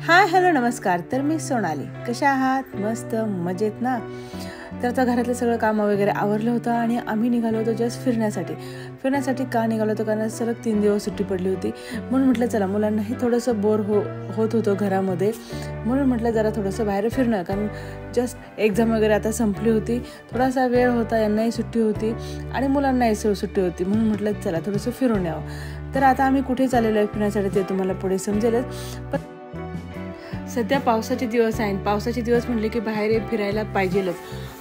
Hi hello नमस्कार. तर मी सोनाली. कशा आहात? मस्त मजेत ना? तर आता घरातलं सगळं कामं वगैरे आवरलं होतं आणि आम्ही निघालो होतो जस्ट फिरण्यासाठी का निघालो होतो? कारण सलग 3 दिवस सुट्टी पडली होती. म्हणून म्हटलं चला मुलांनाही थोडंसं बोर होत होतं घरामध्ये, म्हणून म्हटलं जरा थोडंसं बाहेर फिरणं. कारण जस्ट एक्झाम वगैरे आता संपली होती, थोडासा वेळ होता, यांनाही सुट्टी होती आणि मुलांनाही सुट्टी होती, म्हणून म्हटलं चला थोडंसं फिरून यावं. तर आता आम्ही कुठे चाललेलो आहे फिरण्यासाठी ते तुम्हाला पुढे समजेलच. पण सध्या पावसाचे दिवस आहेत. पावसाचे दिवस म्हटले की बाहेर फिरायला पाहिजेलच.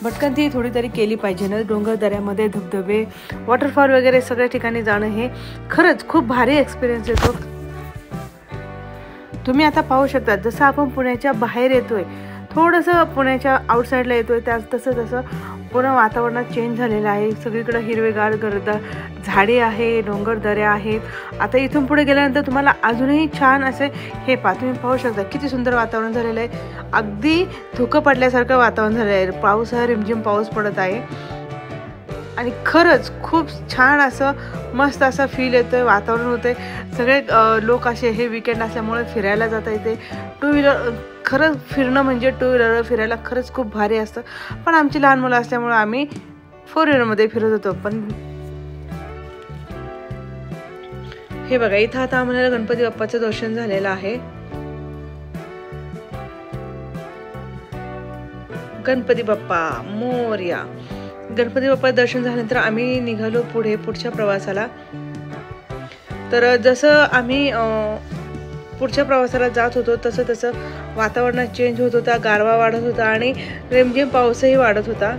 भटकंती थोडी तरी केली पाहिजे ना. डोंगर दऱ्यामध्ये धबधबे, वॉटरफॉल वगैरे सगळ्या ठिकाणी जाणं हे खरंच खूप भारी एक्सपिरियन्स येतो. तुम्ही आता पाहू शकता जसं आपण पुण्याच्या बाहेर येतोय, थोडंसं पुण्याच्या आउटसाईडला येतोय, तसं पूर्ण वातावरणात चेंज झालेलं आहे. सगळीकडे हिरवेगार गर्द झाडे आहे, डोंगर दऱ्या आहेत. आता इथून पुढे गेल्यानंतर तुम्हाला अजूनही छान असे तुम्ही पाहू शकता किती सुंदर वातावरण झालेलं आहे. अगदी धुकं पडल्यासारखं वातावरण झालेलं आहे. पाऊस हा रिमझिम पाऊस पडत आहे आणि खरंच खूप छान असं मस्त असं फील येतोय, वातावरण होतंय. सगळे लोक असे हे विकेंड असल्यामुळे फिरायला जाता येते. टू व्हीलर खरंच फिरणं म्हणजे टू व्हीलर फिरायला खरंच खूप भारी असतं. पण आमची लहान मुलं असल्यामुळे आम्ही 4 व्हीलरमध्ये फिरत होतो. पण हे बघा इथं आता आम्हाला गणपती बाप्पाचं दर्शन झालेलं आहे. गणपती बाप्पा मोरया. गणपती बाप्पा दर्शन झाल्यानंतर आम्ही निघालो पुढच्या प्रवासाला. तर जसं आम्ही पुढच्या प्रवासाला जात होतो तसं वातावरणात चेंज होत होता, गारवा वाढत होता आणि रिमझिम पाऊसही वाढत होता.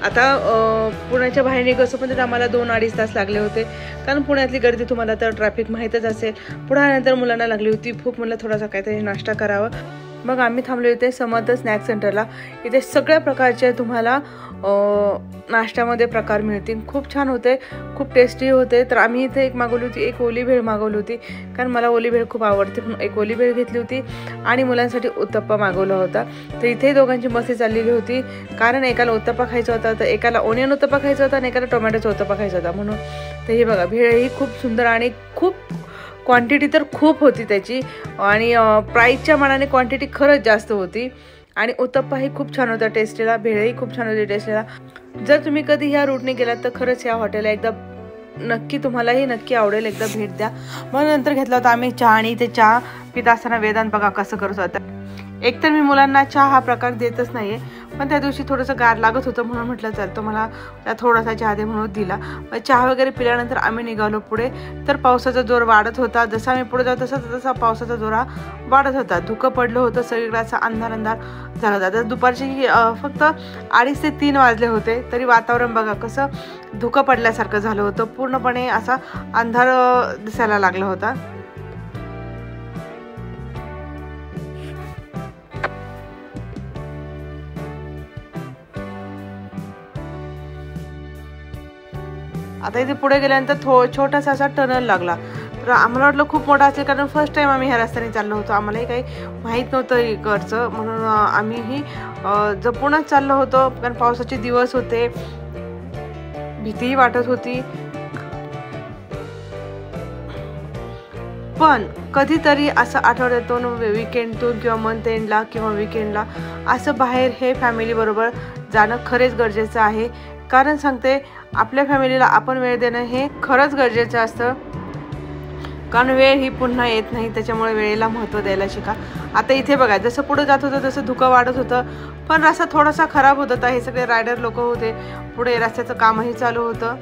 आता पुण्याच्या बाहेर निघोपर्यंत आम्हाला 2-2.5 तास लागले होते. कारण पुण्यातली गर्दी तुम्हाला तर ट्रॅफिक माहीतच असेल. पुढे मुलांना लागली होती भूक, म्हणलं थोडासा काहीतरी नाश्ता करावा. मग आम्ही थांबले होते समर्थ स्नॅक सेंटरला. इथे सगळ्या प्रकारचे तुम्हाला नाश्त्यामध्ये प्रकार मिळतील. खूप छान होते, खूप टेस्टी होते. तर आम्ही इथे एक मागवली होती, एक ओली भेळ मागवली होती. कारण मला ओली भेळ खूप आवडते, म्हणून एक ओली भेळ घेतली होती आणि मुलांसाठी उत्तप्पा मागवला होता. तर इथे दोघांची मस्ती चाललेली होती. कारण एकाला उत्तप्पा खायचा होता, तर एकाला ओनियन उत्तप्पा खायचा होता आणि एकाला टोमॅटोचा उत्तप्पा खायचा होता. म्हणून तर हे बघा भेळ ही खूप सुंदर आणि खूप क्वांटिटी तर खूप होती त्याची आणि प्राईसच्या मानाने क्वांटिटी खरंच जास्त होती. आणि उत्तप्पाही खूप छान होता टेस्टीला, भेळही खूप छान होती टेस्टीला. जर तुम्ही कधी ह्या रूटने गेलात तर खरंच ह्या हॉटेलला एकदा तुम्हालाही नक्की आवडेल, एकदा भेट द्या. मग नंतर घेतला होता आम्ही चहा आणि ते चहा पित असताना वेदांत बघा कसं करत होता. एकतर मी मुलांना चहा हा प्रकार देतच नाहीये, पण त्या दिवशी थोडंसं गार लागत होतं म्हणून म्हटलं चल तो मला थोडासा चहा दे म्हणून दिला. चहा वगैरे पिल्यानंतर आम्ही निघालो पुढे. तर पावसाचा जोर वाढत होता. जसं आम्ही पुढे जाऊ तसा पावसाचा जोर हा वाढत होता. धुकं पडलं होतं, सगळीकडे असा अंधार झाला होता. तर दुपारची फक्त 2:30 ते 3 वाजले होते, तरी वातावरण बघा कसं धुकं पडल्यासारखं झालं होतं. पूर्णपणे असा अंधार दिसायला लागला होता. आता इथे पुढे गेल्यानंतर छोटासा असा टनल लागला. तर आम्हाला वाटलं खूप मोठा असेल, कारण फर्स्ट टाइम आम्ही ह्या रस्त्याने चाललो होतो. आम्हालाही काही माहीत नव्हतं इकडचं, म्हणून आम्हीही जपूनच चाललो होतो. कारण पावसाचे दिवस होते, भीतीही वाटत होती. पण कधीतरी असं आठवड्यातून विकेंडतून किंवा मंथ एंडला किंवा विकेंडला असं बाहेर हे फॅमिलीबरोबर जाणं खरेच गरजेचं आहे. कारण सांगते आपल्या फॅमिलीला आपण वेळ देणं हे खरंच गरजेचं असतं. कारण वेळ ही पुन्हा येत नाही, त्याच्यामुळे वेळेला महत्त्व द्यायला शिका. आता इथे बघा जसं पुढे जात होतं तसं धुकं वाढत होतं, पण रस्ता थोडासा खराब होत होता. हे सगळे रायडर लोक होते, पुढे रस्त्याचं कामही चालू होतं.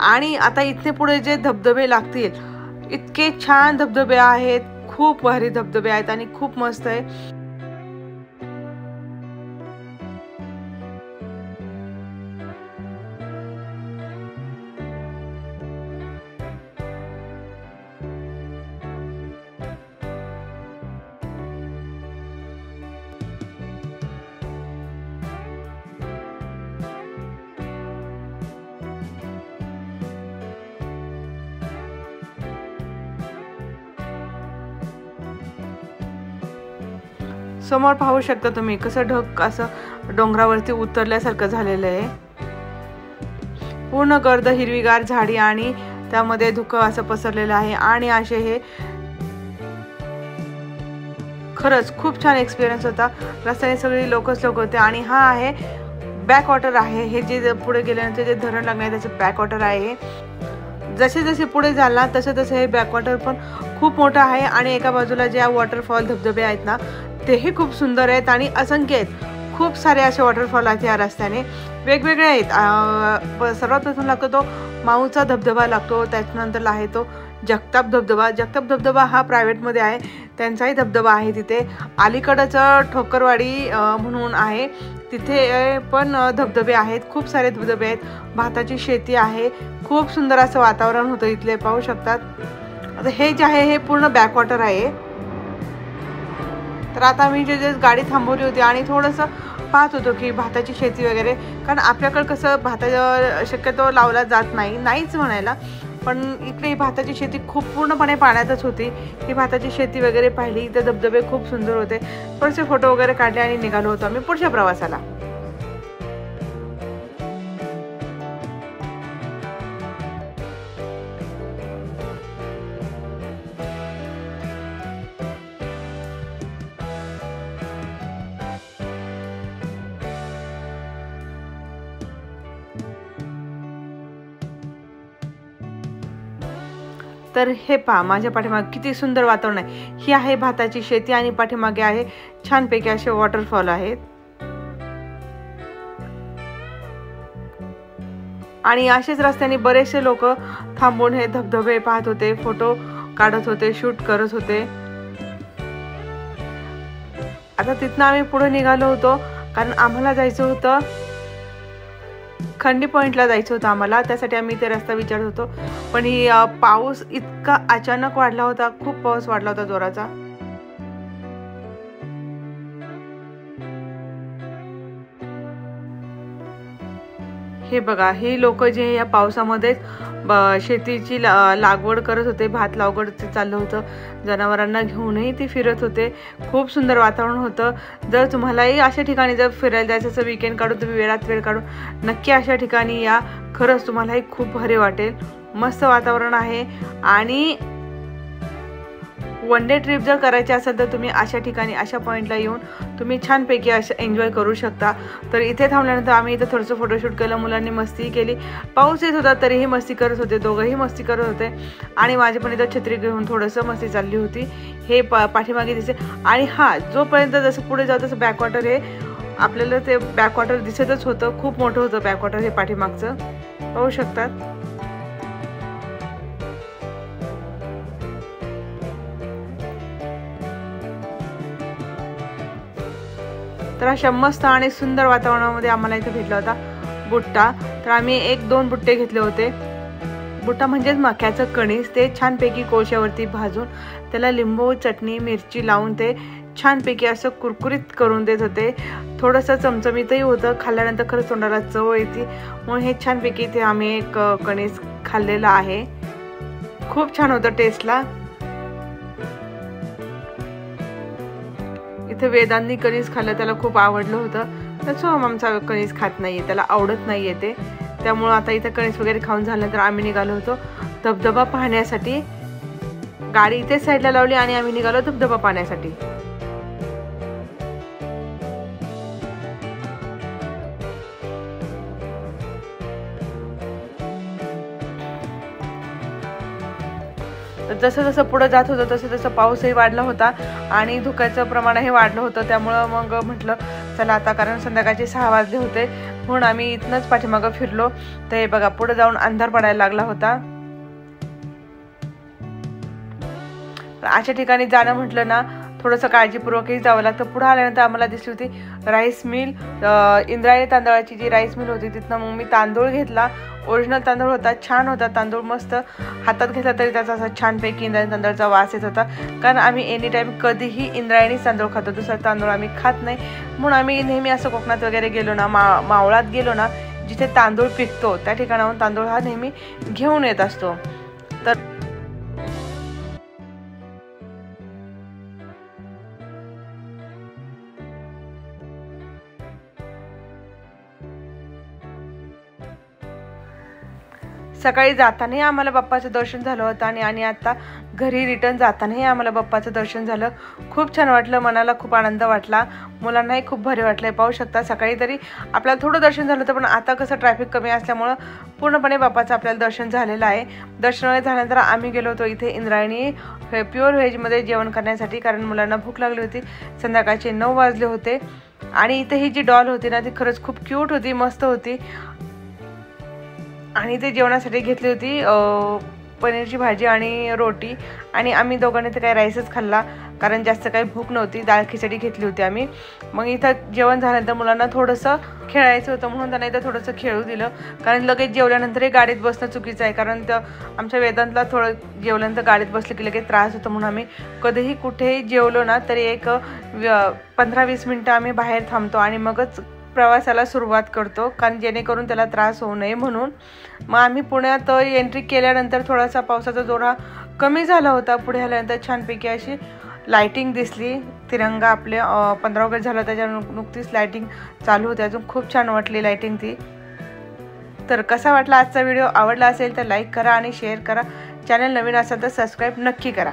आणि आता इथे पुढे जे धबधबे लागतील, इतके छान धबधबे आहेत, खूप भारी धबधबे आहेत आणि खूप मस्त आहे. समोर पाहू शकता तुम्ही कसं ढग असं डोंगरावरती उतरल्यासारखं झालेलं आहे. पूर्ण गर्द हिरवीगार झाडी आणि त्यामध्ये धुकं असं पसरलेलं आहे. आणि असे हे खरंच खूप छान एक्सपिरियन्स होता. रस्त्याने सगळी लोकच लोक होते. आणि हा आहे बॅक वॉटर आहे. हे जे पुढे गेल्यानंतर जे धरण लागणार त्याचं बॅक वॉटर आहे. जसे जसे पुढे जाल ना तसे तसे हे बॅक वॉटर पण खूप मोठं आहे. आणि एका बाजूला जे वॉटरफॉल धबधबे आहेत ना तेही खूप सुंदर आहेत आणि असंख्य आहेत. खूप सारे असे वॉटरफॉल आहेत या रस्त्याने, वेगवेगळे आहेत. सर्वात प्रथम लागतो तो माऊचा धबधबा लागतो. त्याच्यानंतर आहे तो जगताप धबधबा. जगताप धबधबा हा प्रायव्हेटमध्ये आहे, त्यांचाही धबधबा आहे तिथे. अलीकडंच ठोकरवाडी म्हणून आहे, तिथे पण धबधबे आहेत. खूप सारे धबधबे आहेत. भाताची शेती आहे. खूप सुंदर असं वातावरण होतं इथले, पाहू शकतात. आता हे जे आहे हे पूर्ण बॅकवॉटर आहे. तर आता मी जे गाडी थांबवली होती आणि थोडंसं पाहत होतो की भाताची शेती वगैरे, कारण आपल्याकडं कसं भाता शक्यतो लावला जात नाहीच म्हणायला, पण इकडे ही भाताची शेती खूप पूर्णपणे पाण्यातच होती. ही भाताची शेती वगैरे पाहिली. इथे धबधबे खूप सुंदर होते. थोडेसे फोटो वगैरे काढले आणि निघालो होतो आम्ही पुढच्या प्रवासाला. तर हे पहा माझ्या पाठीमागे किती सुंदर वातावरण आहे. ही आहे भाताची शेती आणि पाठीमागे आहे छानपैकी असे वॉटरफॉल आहेत. आणि असेच रस्त्याने बरेचसे लोक थांबून हे धबधबे पाहत होते, फोटो काढत होते, शूट करत होते. आता तिथनं आम्ही पुढे निघालो होतो, कारण आम्हाला जायचं होतं खंडी पॉइंटला जायचं होतं आम्हाला. त्यासाठी आम्ही इथे रस्ता विचारत होतो. पण ही पाऊस इतका अचानक वाढला होता, खूप पाऊस वाढला होता जोराचा. हे बघा, हे लोक जे या पावसामध्येच शेतीची लागवड करत होते, भात लागवड चाललं होतं. जनावरांना घेऊनही ते फिरत होते. खूप सुंदर वातावरण होतं. जर तुम्हालाही अशा ठिकाणी जर फिरायला जायचं असेल, वीकेंड काढून तुम्ही वेळात वेळ काढून नक्की अशा ठिकाणी या. खरंच तुम्हालाही खूप भारी वाटेल. मस्त वातावरण आहे. आणि वन डे ट्रिप जर करायची असेल तर तुम्ही अशा ठिकाणी अशा पॉईंटला येऊन तुम्ही छानपैकी असं एन्जॉय करू शकता. तर इथे थांबल्यानंतर आम्ही इथं थोडंसं फोटोशूट केलं. मुलांनी मस्ती केली. पाऊस येत होता तरीही मस्ती करत होते, दोघंही मस्ती करत होते. आणि माझी पण इथं छत्री घेऊन थोडंसं मस्ती चालली होती. हे पाठीमागे दिसे. आणि हा जोपर्यंत जसं पुढे जात तसं बॅकवॉटर हे आपल्याला ते बॅकवॉटर दिसतच होतं. खूप मोठं होतं बॅकवॉटर हे पाठीमागचं, पाहू शकतात. तर अशा मस्त आणि सुंदर वातावरणामध्ये आम्हाला इथे भेटला होता बुट्टा. तर आम्ही 1-2 बुट्टे घेतले होते. बुट्टा म्हणजेच मक्याचं कणीस. ते छानपैकी कोळशावरती भाजून त्याला लिंबू चटणी मिरची लावून ते छानपैकी असं कुरकुरीत करून देत होते. थोडंसं चमचमीतही होतं. खाल्ल्यानंतर खरंच तोंडाला चव येते. म्हणून हे छानपैकी इथे आम्ही एक कणीस खाल्लेला आहे. खूप छान होतं टेस्टला. इथे वेदांनी कणीस खाल्लं, त्याला खूप आवडलं होतं. तर आमचा कणीस खात नाहीये, त्याला आवडत नाहीये ते. त्यामुळं आता इथे कणीस वगैरे खाऊन झाल्यानंतर आम्ही निघालो होतो धबधबा पाहण्यासाठी. गाडी इथे साईडला लावली आणि आम्ही निघालो धबधबा पाहण्यासाठी. जसं जसं पुढे जात होतं तसं तसं पाऊसही वाढला होता आणि धुक्याचं प्रमाणही वाढलं होतं. त्यामुळं मग म्हटलं चला आता, कारण संध्याकाळचे 6 वाजले होते, म्हणून आम्ही इथनंच पाठीमागं फिरलो. तर हे बघा, पुढे जाऊन अंधार पडायला लागला होता. अशा ठिकाणी जाणं म्हटलं ना थोडंसं काळजीपूर्वकही जावं लागतं. पुढे आल्यानंतर आम्हाला दिसली होती राईस मिल, इंद्रायणी तांदळाची जी राईस मिल होती. तिथनं मग मी तांदूळ घेतला. ओरिजिनल तांदूळ होता, छान होता तांदूळ. मस्त हातात घेतला तरी त्याचा असा छानपैकी इंद्रायणी तांदळाचा वास येत होता. कारण आम्ही एनी टाईम कधीही इंद्रायणी तांदूळ खातो, दुसरा तांदूळ आम्ही खात नाही. म्हणून आम्ही नेहमी असं कोकणात वगैरे गेलो ना, मावळात गेलो ना, जिथे तांदूळ पिकतो त्या ठिकाणाहून तांदूळ हा नेहमी घेऊन येत असतो. तर सकाळी जातानाही आम्हाला बाप्पाचं दर्शन झालं होतं आणि आता घरी रिटर्न जातानाही आम्हाला बाप्पाचं दर्शन झालं. खूप छान वाटलं, मनाला खूप आनंद वाटला, मुलांनाही खूप भारी वाटलं. पाहू शकता सकाळी तरी आपल्याला थोडं दर्शन झालं होतं, पण आता कसं ट्रॅफिक कमी असल्यामुळं पूर्णपणे बाप्पाचं आपल्याला दर्शन झालेलं आहे. दर्शन झाल्यानंतर आम्ही गेलो होतो इथे इंद्रायणी प्युअर व्हेजमध्ये जेवण करण्यासाठी, कारण मुलांना भूक लागली होती. संध्याकाळचे 9 वाजले होते आणि इथे ही जी डॉल होती ना ती खरंच खूप क्यूट होती, मस्त होती. आणि ते जेवणासाठी घेतली होती पनीरची भाजी आणि रोटी, आणि आम्ही दोघांनी तर काही राईसच खाल्ला कारण जास्त काही भूक नव्हती. डाळ खिचडी घेतली होती आम्ही. मग इथं जेवण झाल्यानंतर मुलांना थोडंसं खेळायचं होतं म्हणून त्यांना इथं थोडंसं खेळू दिलं, कारण लगेच जेवल्यानंतरही गाडीत बसणं चुकीचं आहे, कारण आमच्या वेदांतला थोडं जेवल्यानंतर गाडीत बसलं की लगेच त्रास होतो. म्हणून आम्ही कधीही कुठेही जेवलो ना तरी एक 15-20 मिनटं आम्ही बाहेर थांबतो आणि मगच प्रवासाला सुरुवात करतो, कारण जेणेकरून त्याला त्रास होऊ नये म्हणून. मग आम्ही पुण्यात एंट्री केल्यानंतर थोडासा पावसाचा जोरा कमी झाला होता. पुढे आल्यानंतर छानपैकी अशी लाइटिंग दिसली, तिरंगा आपले 15 ऑगस्ट झालं त्याच्या नुकतीच लाइटिंग चालू होती. अजून खूप छान वाटली लाइटिंग ती. तर कसा वाटला आजचा व्हिडिओ? आवडला असेल तर लाईक करा आणि शेअर करा. चॅनल नवीन असेल तर सबस्क्राईब नक्की करा.